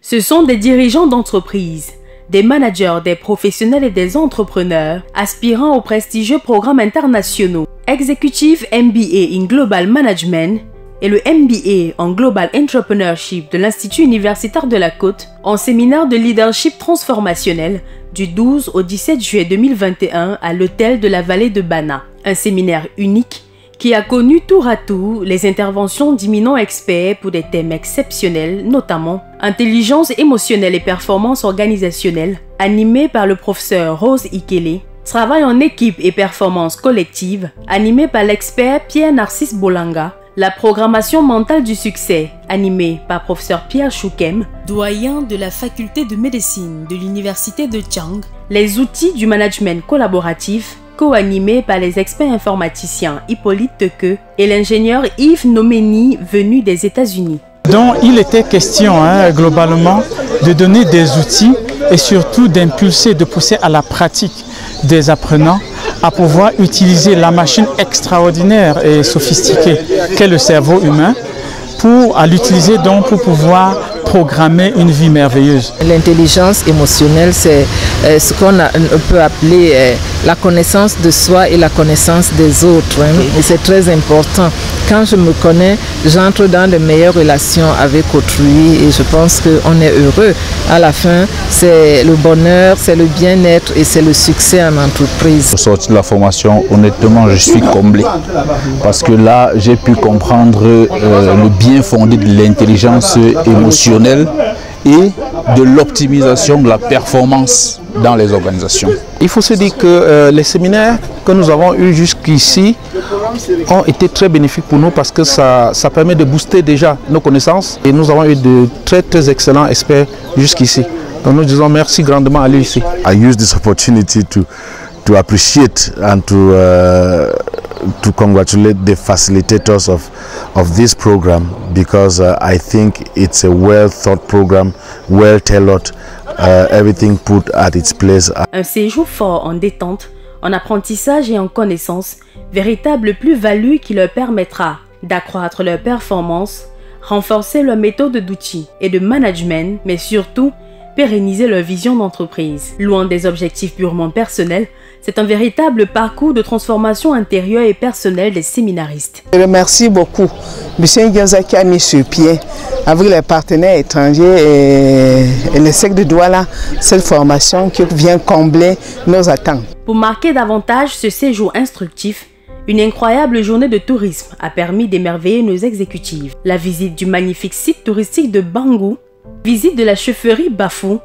Ce sont des dirigeants d'entreprise, des managers, des professionnels et des entrepreneurs aspirant aux prestigieux programmes internationaux Executive MBA in Global Management et le MBA en Global Entrepreneurship de l'Institut universitaire de la Côte en séminaire de leadership transformationnel du 12 au 17 juillet 2021 à l'hôtel de la Vallée de Bana. Un séminaire unique qui a connu tour à tour les interventions d'éminents experts pour des thèmes exceptionnels, notamment intelligence émotionnelle et performance organisationnelle, animé par le professeur Rose Ikele, travail en équipe et performance collective, animé par l'expert Pierre-Narcisse Bolanga, la programmation mentale du succès, animée par professeur Pierre Choukem, doyen de la faculté de médecine de l'université de Chang, les outils du management collaboratif, co-animé par les experts informaticiens Hippolyte Teke et l'ingénieur Yves Nomeni venu des États-Unis. Donc il était question globalement de donner des outils et surtout d'impulser, de pousser à la pratique des apprenants à pouvoir utiliser la machine extraordinaire et sophistiquée qu'est le cerveau humain à l'utiliser donc pour pouvoir programmer une vie merveilleuse. L'intelligence émotionnelle, c'est ce qu'on peut appeler la connaissance de soi et la connaissance des autres. Et c'est très important. Quand je me connais, j'entre dans de meilleures relations avec autrui et je pense qu'on est heureux. À la fin, c'est le bonheur, c'est le bien-être et c'est le succès en entreprise. Au sortir de la formation, honnêtement, je suis comblé parce que là, j'ai pu comprendre le bien fondé de l'intelligence émotionnelle et de l'optimisation de la performance dans les organisations. Il faut se dire que les séminaires que nous avons eus jusqu'ici ont été très bénéfiques pour nous parce que ça permet de booster déjà nos connaissances et nous avons eu de très excellents experts jusqu'ici. Donc nous disons merci grandement à lui ici. I use this opportunity to appreciate and to congratulate the facilitators of this program because I think it's a well thought program, well tailored, everything put at its place. Un séjour fort en détente, en apprentissage et en connaissance, véritable plus-value qui leur permettra d'accroître leur performance, renforcer leur méthode d'outils et de management, mais surtout pérenniser leur vision d'entreprise. Loin des objectifs purement personnels, c'est un véritable parcours de transformation intérieure et personnelle des séminaristes. Je remercie beaucoup M. Ngenza qui a mis sur pied avec les partenaires étrangers et le SEC de Douala cette formation qui vient combler nos attentes. Pour marquer davantage ce séjour instructif, une incroyable journée de tourisme a permis d'émerveiller nos exécutives. La visite du magnifique site touristique de Bangu, visite de la chaufferie Bafou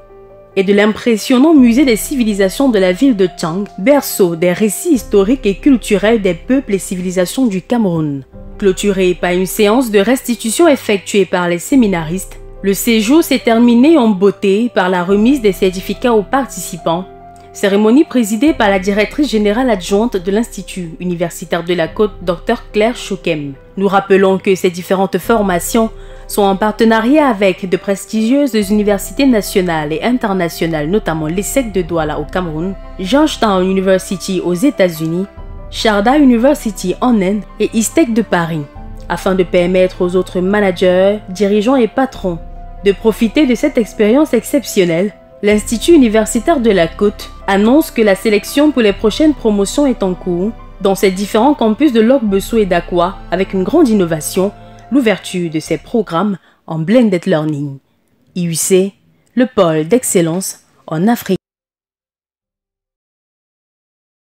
et de l'impressionnant musée des civilisations de la ville de Chang, berceau des récits historiques et culturels des peuples et civilisations du Cameroun. Clôturé par une séance de restitution effectuée par les séminaristes, le séjour s'est terminé en beauté par la remise des certificats aux participants, cérémonie présidée par la directrice générale adjointe de l'Institut universitaire de la Côte, Dr Claire Choukem. Nous rappelons que ces différentes formations sont en partenariat avec de prestigieuses universités nationales et internationales, notamment l'ESSEC de Douala au Cameroun, Georgetown University aux États-Unis, Sharda University en Inde et ISTEC de Paris, afin de permettre aux autres managers, dirigeants et patrons de profiter de cette expérience exceptionnelle. L'Institut universitaire de la Côte annonce que la sélection pour les prochaines promotions est en cours dans ses différents campus de Lok-Bessou et d'Akwa avec une grande innovation, l'ouverture de ces programmes en blended learning. IUC, le pôle d'excellence en Afrique.